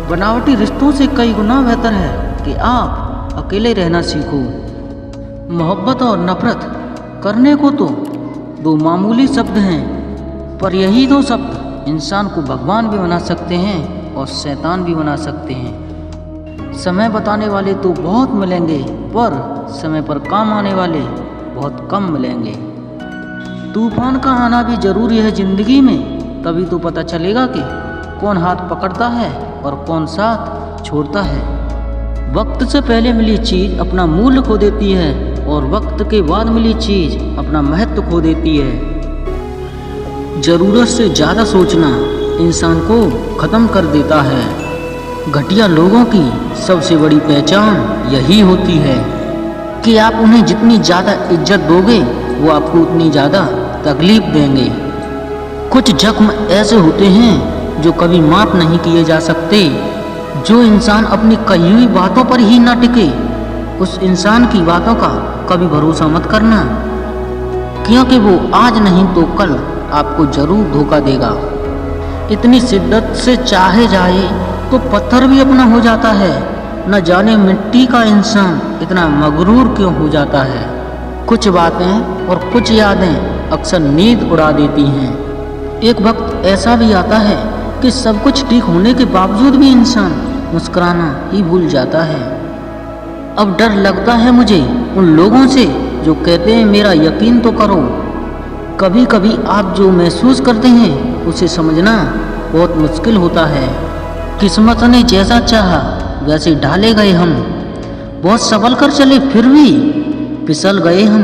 बनावटी रिश्तों से कई गुना बेहतर है कि आप अकेले रहना सीखो। मोहब्बत और नफरत करने को तो दो मामूली शब्द हैं, पर यही दो शब्द इंसान को भगवान भी बना सकते हैं और शैतान भी बना सकते हैं। समय बताने वाले तो बहुत मिलेंगे, पर समय पर काम आने वाले बहुत कम मिलेंगे। तूफान का आना भी जरूरी है जिंदगी में, तभी तो पता चलेगा कि कौन हाथ पकड़ता है और कौन साथ छोड़ता है। वक्त से पहले मिली चीज़ अपना मूल्य खो देती है और वक्त के बाद मिली चीज़ अपना महत्व खो देती है। ज़रूरत से ज़्यादा सोचना इंसान को ख़त्म कर देता है। घटिया लोगों की सबसे बड़ी पहचान यही होती है कि आप उन्हें जितनी ज़्यादा इज्जत दोगे वो आपको उतनी ज़्यादा तकलीफ देंगे। कुछ जख्म ऐसे होते हैं जो कभी माफ़ नहीं किए जा सकते। जो इंसान अपनी कही हुई बातों पर ही ना टिके, उस इंसान की बातों का कभी भरोसा मत करना, क्योंकि वो आज नहीं तो कल आपको जरूर धोखा देगा। इतनी शिद्दत से चाहे जाए तो पत्थर भी अपना हो जाता है। न जाने मिट्टी का इंसान इतना मगरूर क्यों हो जाता है। कुछ बातें और कुछ यादें अक्सर नींद उड़ा देती हैं। एक वक्त ऐसा भी आता है कि सब कुछ ठीक होने के बावजूद भी इंसान मुस्कुराना ही भूल जाता है। अब डर लगता है मुझे उन लोगों से जो कहते हैं मेरा यकीन तो करो। कभी कभी आप जो महसूस करते हैं उसे समझना बहुत मुश्किल होता है। किस्मत ने जैसा चाहा वैसे ढाले गए हम, बहुत संभल कर चले फिर भी फिसल गए हम।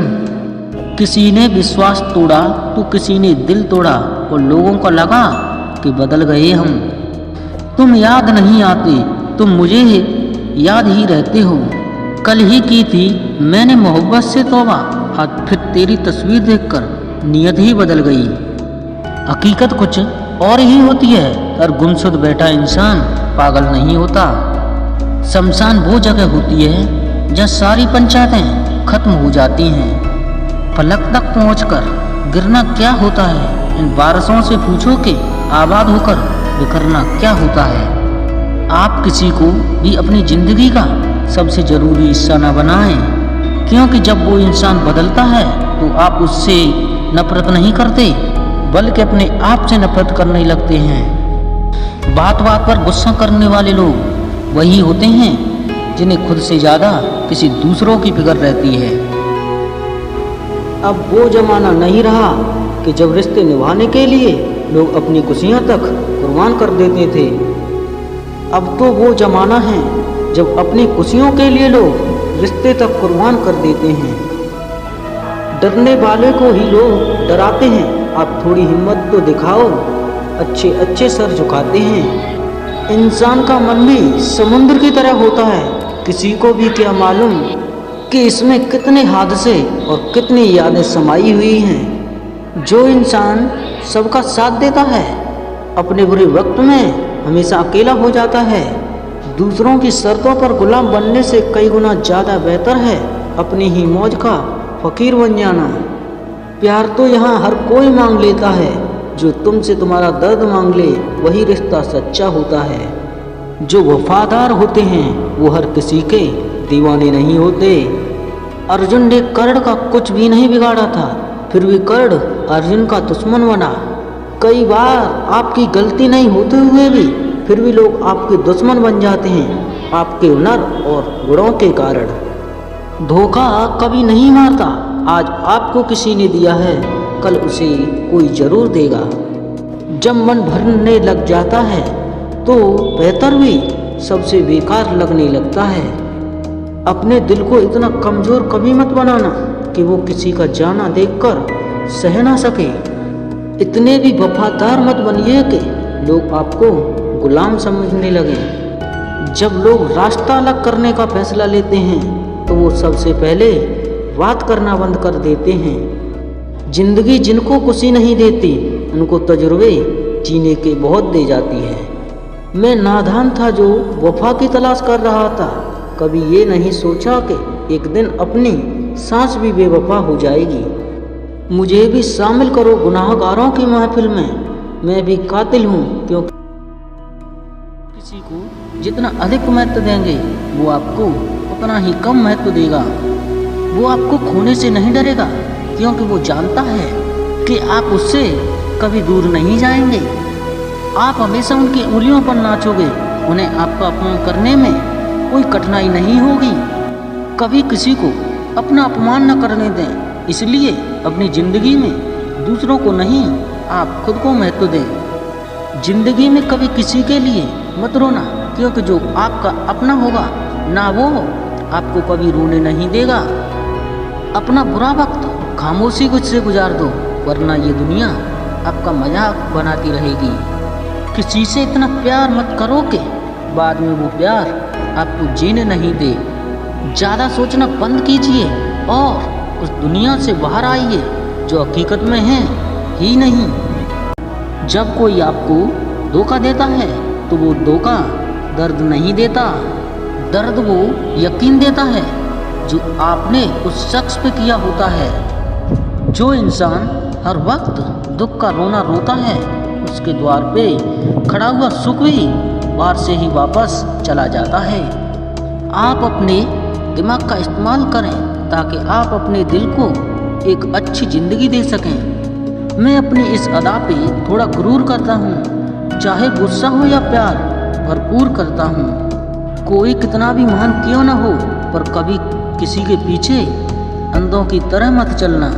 किसी ने विश्वास तोड़ा तो किसी ने दिल तोड़ा और लोगों को लगा कि बदल गए हम। तुम याद नहीं आते, तुम मुझे याद ही रहते हो। कल ही की थी मैंने मोहब्बत से तौबा, आज फिर तेरी तस्वीर देखकर नीयत ही बदल गई। हकीकत कुछ और ही होती है, और गुमशुद बैठा इंसान पागल नहीं होता। शमशान वो जगह होती है जहाँ सारी पंचायतें खत्म हो जाती हैं। फलक तक पहुंचकर गिरना क्या होता है, इन वारसों से पूछो कि आबाद होकर बिखरना क्या होता है। आप किसी को भी अपनी जिंदगी का सबसे ज़रूरी हिस्सा न बनाएं, क्योंकि जब वो इंसान बदलता है तो आप उससे नफरत नहीं करते, बल्कि अपने आप से नफरत करने लगते हैं। बात बात पर गुस्सा करने वाले लोग वही होते हैं जिन्हें खुद से ज़्यादा किसी दूसरों की फिक्र रहती है। अब वो जमाना नहीं रहा कि जब रिश्ते निभाने के लिए लोग अपनी खुशियाँ तक कुर्बान कर देते थे। अब तो वो जमाना है जब अपनी खुशियों के लिए लोग रिश्ते तक कुर्बान कर देते हैं। डरने वाले को ही लोग डराते हैं। आप थोड़ी हिम्मत तो दिखाओ, अच्छे अच्छे सर झुकाते हैं। इंसान का मन भी समुद्र की तरह होता है, किसी को भी क्या मालूम कि इसमें कितने हादसे और कितनी यादें समाई हुई हैं। जो इंसान सबका साथ देता है अपने बुरे वक्त में हमेशा अकेला हो जाता है। दूसरों की शर्तों पर गुलाम बनने से कई गुना ज़्यादा बेहतर है अपनी ही मौज का फकीर बन जाना। प्यार तो यहाँ हर कोई मांग लेता है, जो तुमसे तुम्हारा दर्द मांग ले वही रिश्ता सच्चा होता है। जो वफादार होते हैं वो हर किसी के दीवाने नहीं होते। अर्जुन ने कर्ण का कुछ भी नहीं बिगाड़ा था, फिर भी कर्ण अर्जुन का दुश्मन बना। कई बार आपकी गलती नहीं होते हुए भी फिर भी लोग आपके दुश्मन बन जाते हैं, आपके हुनर और गुणों के कारण। धोखा कभी नहीं मारता। आज आपको किसी ने दिया है, कल उसे कोई जरूर देगा। जब मन भरने लग जाता है तो बेहतर भी सबसे बेकार लगने लगता है। अपने दिल को इतना कमज़ोर कभी मत बनाना कि वो किसी का जाना देखकर सह ना सके। इतने भी वफादार मत बनिए कि लोग आपको गुलाम समझने लगे। जब लोग रास्ता अलग करने का फैसला लेते हैं तो वो सबसे पहले बात करना बंद कर देते हैं। जिंदगी जिनको खुशी नहीं देती उनको तजुर्बे जीने के बहुत दे जाती है। मैं नादान था जो वफा की तलाश कर रहा था, कभी ये नहीं सोचा कि एक दिन अपनी सांस भी बेवफा हो जाएगी। मुझे भी शामिल करो गुनाहगारों की महफिल में, मैं भी कातिल हूँ क्योंकि किसी को जितना अधिक महत्व देंगे वो आपको उतना ही कम महत्व देगा। वो आपको खोने से नहीं डरेगा क्योंकि वो जानता है कि आप उससे कभी दूर नहीं जाएंगे। आप हमेशा उनकी उंगलियों पर नाचोगे, उन्हें आपका अपमान करने में कोई कठिनाई नहीं होगी। कभी किसी को अपना अपमान न करने दें, इसलिए अपनी ज़िंदगी में दूसरों को नहीं, आप खुद को महत्व दें। जिंदगी में कभी किसी के लिए मत रोना क्योंकि जो आपका अपना होगा ना वो आपको कभी रोने नहीं देगा। अपना बुरा वक्त खामोशी से गुजार दो, वरना ये दुनिया आपका मजाक बनाती रहेगी। किसी से इतना प्यार मत करो कि बाद में वो प्यार आपको जीने नहीं दे। ज़्यादा सोचना बंद कीजिए और उस दुनिया से बाहर आइए जो हकीकत में है ही नहीं। जब कोई आपको धोखा देता है तो वो धोखा दर्द नहीं देता, दर्द वो यकीन देता है जो आपने उस शख्स पे किया होता है। जो इंसान हर वक्त दुख का रोना रोता है, उसके द्वार पे खड़ा हुआ सुख भी बाहर से ही वापस चला जाता है। आप अपने दिमाग का इस्तेमाल करें ताकि आप अपने दिल को एक अच्छी ज़िंदगी दे सकें। मैं अपनी इस अदा पे थोड़ा गुरूर करता हूँ, चाहे गुस्सा हो या प्यार भरपूर करता हूँ। कोई कितना भी महान क्यों ना हो, पर कभी किसी के पीछे अंधों की तरह मत चलना।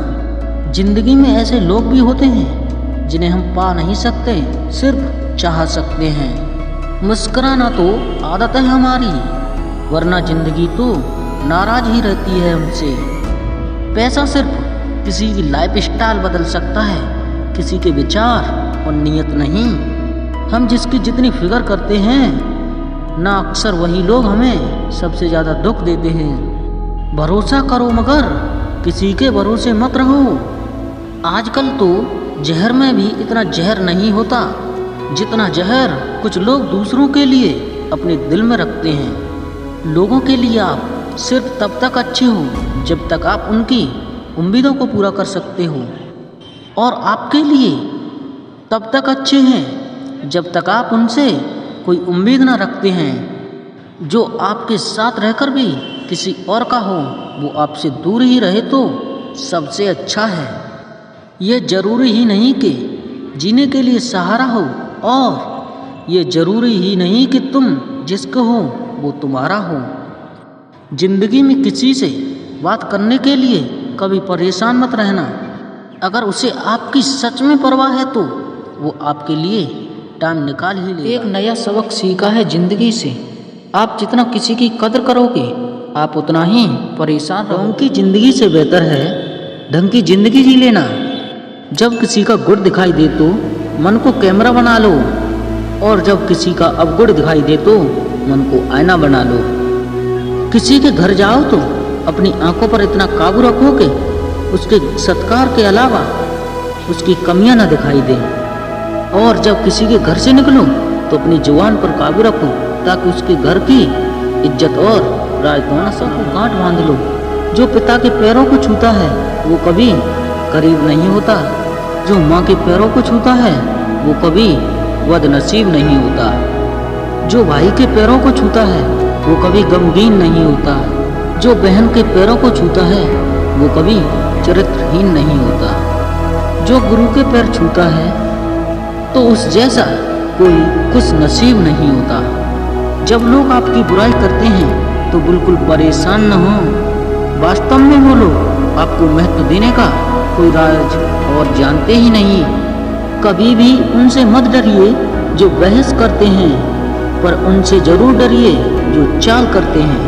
जिंदगी में ऐसे लोग भी होते हैं जिन्हें हम पा नहीं सकते, सिर्फ चाह सकते हैं। मुस्कुराना तो आदत है हमारी, वरना जिंदगी तो नाराज ही रहती है हमसे। पैसा सिर्फ किसी की लाइफ स्टाइल बदल सकता है, किसी के विचार और नीयत नहीं। हम जिसकी जितनी फिक्र करते हैं ना, अक्सर वही लोग हमें सबसे ज़्यादा दुख देते हैं। भरोसा करो मगर किसी के भरोसे मत रहो। आजकल तो जहर में भी इतना जहर नहीं होता जितना जहर कुछ लोग दूसरों के लिए अपने दिल में रखते हैं। लोगों के लिए आप सिर्फ तब तक अच्छे हो जब तक आप उनकी उम्मीदों को पूरा कर सकते हो, और आपके लिए तब तक अच्छे हैं जब तक आप उनसे कोई उम्मीद ना रखते हैं। जो आपके साथ रहकर भी किसी और का हो, वो आपसे दूर ही रहे तो सबसे अच्छा है। ये ज़रूरी ही नहीं कि जीने के लिए सहारा हो, और ये ज़रूरी ही नहीं कि तुम जिसको हो वो तुम्हारा हो। जिंदगी में किसी से बात करने के लिए कभी परेशान मत रहना। अगर उसे आपकी सच में परवाह है तो वो आपके लिए टाइम निकाल ही लेगा। एक नया सबक सीखा है जिंदगी से, आप जितना किसी की कदर करोगे आप उतना ही परेशान रहोगे। ढंग की जिंदगी से बेहतर है ढंग की जिंदगी जी लेना। जब किसी का गुड़ दिखाई दे तो मन को कैमरा बना लो, और जब किसी का अवगुण दिखाई दे तो मन को आईना बना लो। किसी के घर जाओ तो अपनी आंखों पर इतना काबू रखो कि उसके सत्कार के अलावा उसकी कमियां न दिखाई दें, और जब किसी के घर से निकलो तो अपनी जुबान पर काबू रखो ताकि उसके घर की इज्जत और राजधानी सबको गांठ बांध लो। जो पिता के पैरों को छूता है वो कभी करीब नहीं होता, जो माँ के पैरों को छूता है वो कभी बदनसीब नहीं होता, जो भाई के पैरों को छूता है वो कभी गमगीन नहीं होता, जो बहन के पैरों को छूता है वो कभी चरित्रहीन नहीं होता। जो गुरु के पैर छूता है तो उस जैसा कोई खुश नसीब नहीं होता। जब लोग आपकी बुराई करते हैं तो बिल्कुल परेशान न हो। वास्तव में वो लोग आपको महत्व देने का कोई राज और जानते ही नहीं। कभी भी उनसे मत डरिए जो बहस करते हैं, पर उनसे जरूर डरिए जो चाल करते हैं।